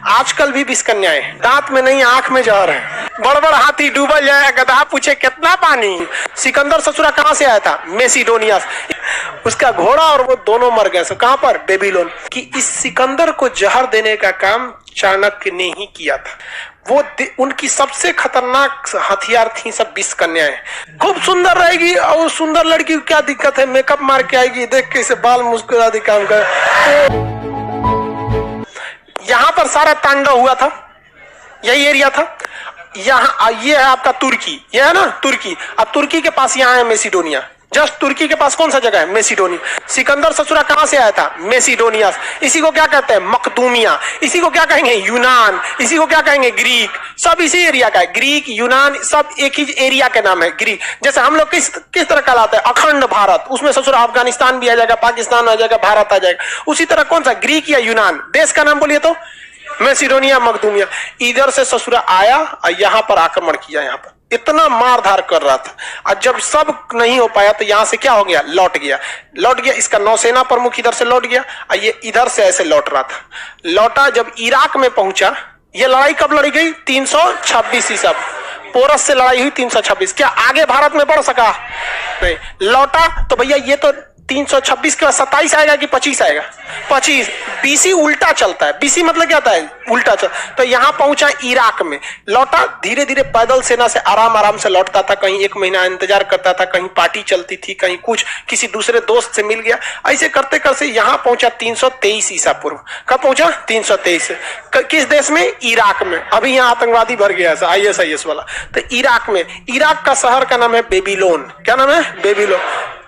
आजकल भी बिस्कन्याएं, दांत में नहीं आंख में जहर है। बड़बड़ हाथी डूबल जाए, गधा पूछे कितना पानी। सिकंदर ससुरा कहां से आया था? मैसिडोनिया। उसका घोड़ा और वो दोनों मर गए। सो कहां पर? बेबीलोन। कि इस सिकंदर को जहर देने का काम चाणक्य ने ही किया था। वो उनकी सबसे खतरनाक हथियार थी सब बिस्कन्याएं। खूब सुंदर रहेगी और सुंदर लड़की को क्या दिक्कत है, मेकअप मार के आएगी, देख के इसे बाल मुस्कुरा दी काम कर। यहां पर सारा तांडव हुआ था, यही एरिया था। यहाँ ये है आपका तुर्की, ये है ना तुर्की। अब तुर्की के पास यहाँ है मैसिडोनिया। जस्ट तुर्की के पास कौन सा जगह है? मैसिडोनिया। सिकंदर ससुरा कहां से आया था? मैसिडोनिया। इसी को क्या कहते हैं? मकदूमिया। इसी को क्या कहेंगे? यूनान। इसी को क्या कहेंगे? ग्रीक। सब इसी एरिया का है। ग्रीक, यूनान, सब एक ही एरिया के नाम है। ग्रीक। जैसे हम लोग किस तरह कहलाते हैं? अखंड भारत। उसमें ससुरा अफगानिस्तान भी आ जाएगा, पाकिस्तान आ जाएगा, भारत आ जाएगा। उसी तरह कौन सा? ग्रीक या यूनान। देश का नाम बोलिए तो मैसिडोनिया, मकदूमिया। इधर से ससुरा आया और यहां पर आक्रमण किया। यहां पर इतना मारधार कर रहा था और जब सब नहीं हो पाया तो यहां से क्या हो गया? लौट गया। इसका नौसेना प्रमुख इधर से लौट गया और ये इधर से ऐसे लौट रहा था। लौटा जब इराक में पहुंचा। ये लड़ाई कब लड़ी गई? 326 ईसा। पोरस से लड़ाई हुई 326। क्या आगे भारत में बढ़ सका? नहीं। लौटा तो भैया ये तो 326 के बाद 27 आएगा कि 25 आएगा? 25। बीसी उल्टा चलता है। बीसी मतलब क्या होता है? उल्टा चलता। तो यहां पहुंचा इराक में। लौटा धीरे धीरे पैदल सेना से आराम से लौटता था। कहीं 1 महीना इंतजार करता था, कहीं पार्टी चलती थी, कहीं कुछ किसी दूसरे दोस्त से मिल गया। ऐसे करते करते यहां पहुंचा 323 ईसा पूर्व। कब पहुंचा? 323। किस देश में? इराक में। अभी यहाँ आतंकवादी भर गया ISIS वाला। तो इराक में, इराक का शहर का नाम है बेबीलोन। क्या नाम है? बेबीलोन।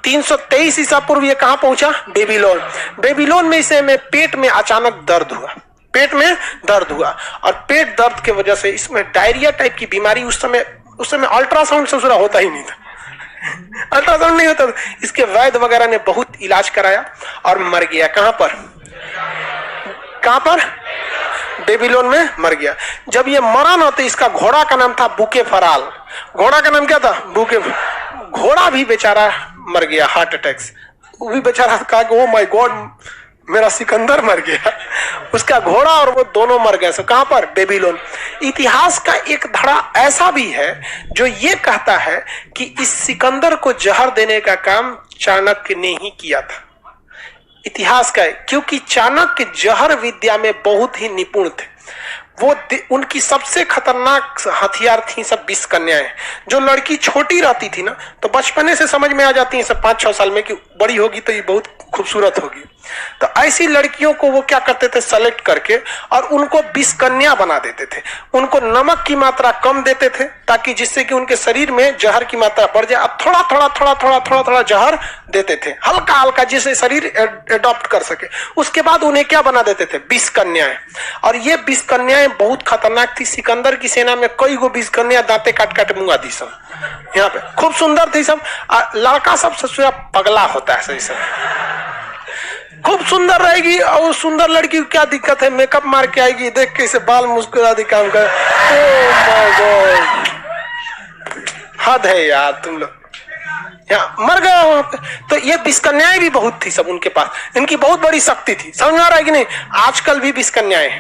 323 ईसा पूर्व ये कहां पहुंचा? बेबीलोन। बेबीलोन में इसे में पेट में अचानक दर्द हुआ। पेट में दर्द हुआ और पेट दर्द के वजह से इसमें डायरिया टाइप की बीमारी। उस समय अल्ट्रासाउंड ससुरा होता ही नहीं था। अल्ट्रासाउंड नहीं होता था। इसके वैद्य वगैरह ने बहुत इलाज कराया और मर गया। कहां पर? बेबीलोन में मर गया। जब ये मरा ना तो इसका घोड़ा का नाम था बुकेफराल। घोड़ा का नाम क्या था? बुके। घोड़ा भी बेचारा मर गया हार्ट अटैक से। वो भी बेचारा कहा कि ओ माय गॉड, मेरा सिकंदर मर गया। उसका घोड़ा और वो दोनों मर गए। कहां पर? बेबीलोन। इतिहास का एक धड़ा ऐसा भी है जो ये कहता है कि इस सिकंदर को जहर देने का काम चाणक्य ने ही किया था। इतिहास का है, क्योंकि चाणक्य जहर विद्या में बहुत ही निपुण थे। वो उनकी सबसे खतरनाक हथियार थी सब बिस्कन्याएं। जो लड़की छोटी रहती थी ना तो बचपने से समझ में आ जाती है सब 5-6 साल में कि बड़ी होगी तो ये बहुत खूबसूरत होगी। तो ऐसी लड़कियों को वो क्या करते थे? सेलेक्ट करके और उनको बिस्कन्या बना देते थे। उनको नमक की मात्रा कम देते थे ताकि जिससे कि उनके शरीर में जहर की मात्रा बढ़ जाए। अब थोड़ा जहर देते थे, हल्का हल्का, जिससे शरीर एडॉप्ट कर सके। उसके बाद उन्हें क्या बना देते थे? बिस्कन्याएं। और ये बिस्कन्याएं बहुत खतरनाक थी। सिकंदर की सेना में कई गो बिस्कन्या दांते काट मुंगा दी सब। यहाँ पे खूब सुंदर थी सब। लड़का सब ससुरा पगला होता है सही सब। खूब सुंदर रहेगी और सुंदर लड़की को क्या दिक्कत है, मेकअप मार के आएगी, देख के इसे बाल मुस्कुरा दी काम कर। ओह माय गॉड, हद है यार तुम लोग। यहाँ मर गया वहां पे। तो ये बिस्कन्याएं भी बहुत थी सब उनके पास। इनकी बहुत बड़ी शक्ति थी। समझ में आ रहा है कि नहीं? आजकल भी बिस्कन्याएं,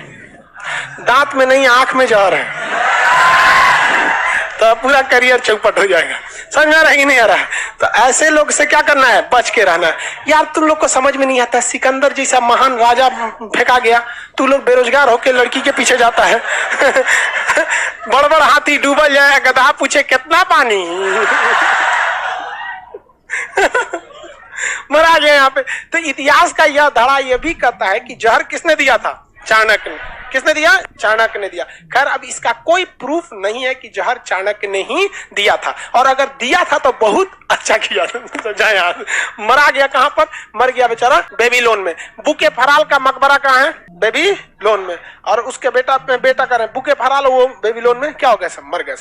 दांत में नहीं आंख में जहर है। तो पूरा करियर चौपट हो जाएगा। समझ में आ रहा है कि नहीं आ रहा है? तो ऐसे लोग से क्या करना है? बच के रहना है। यार तुम लोग को समझ में नहीं आता, सिकंदर जैसा महान राजा फेंका गया, तू लोग बेरोजगार होके लड़की के पीछे जाता है। बड़बड़ हाथी डूबल जाए, गधा पूछे कितना पानी। मरा गया यहाँ पे। तो इतिहास का यह धड़ा यह भी कहता है कि जहर किसने दिया था? चाणक्य ने। किसने दिया? चाणक्य ने दिया। खैर अब इसका कोई प्रूफ नहीं है कि जहर चाणक्य ने ही दिया था, और अगर दिया था तो बहुत अच्छा किया। मरा गया कहां पर? मर गया बेचारा बेबीलोन में। बुकेफराल का मकबरा कहां है? बेबीलोन में। और उसके बेटा का बुकेफराल वो बेबीलोन में क्या हो गया? सब मर गए।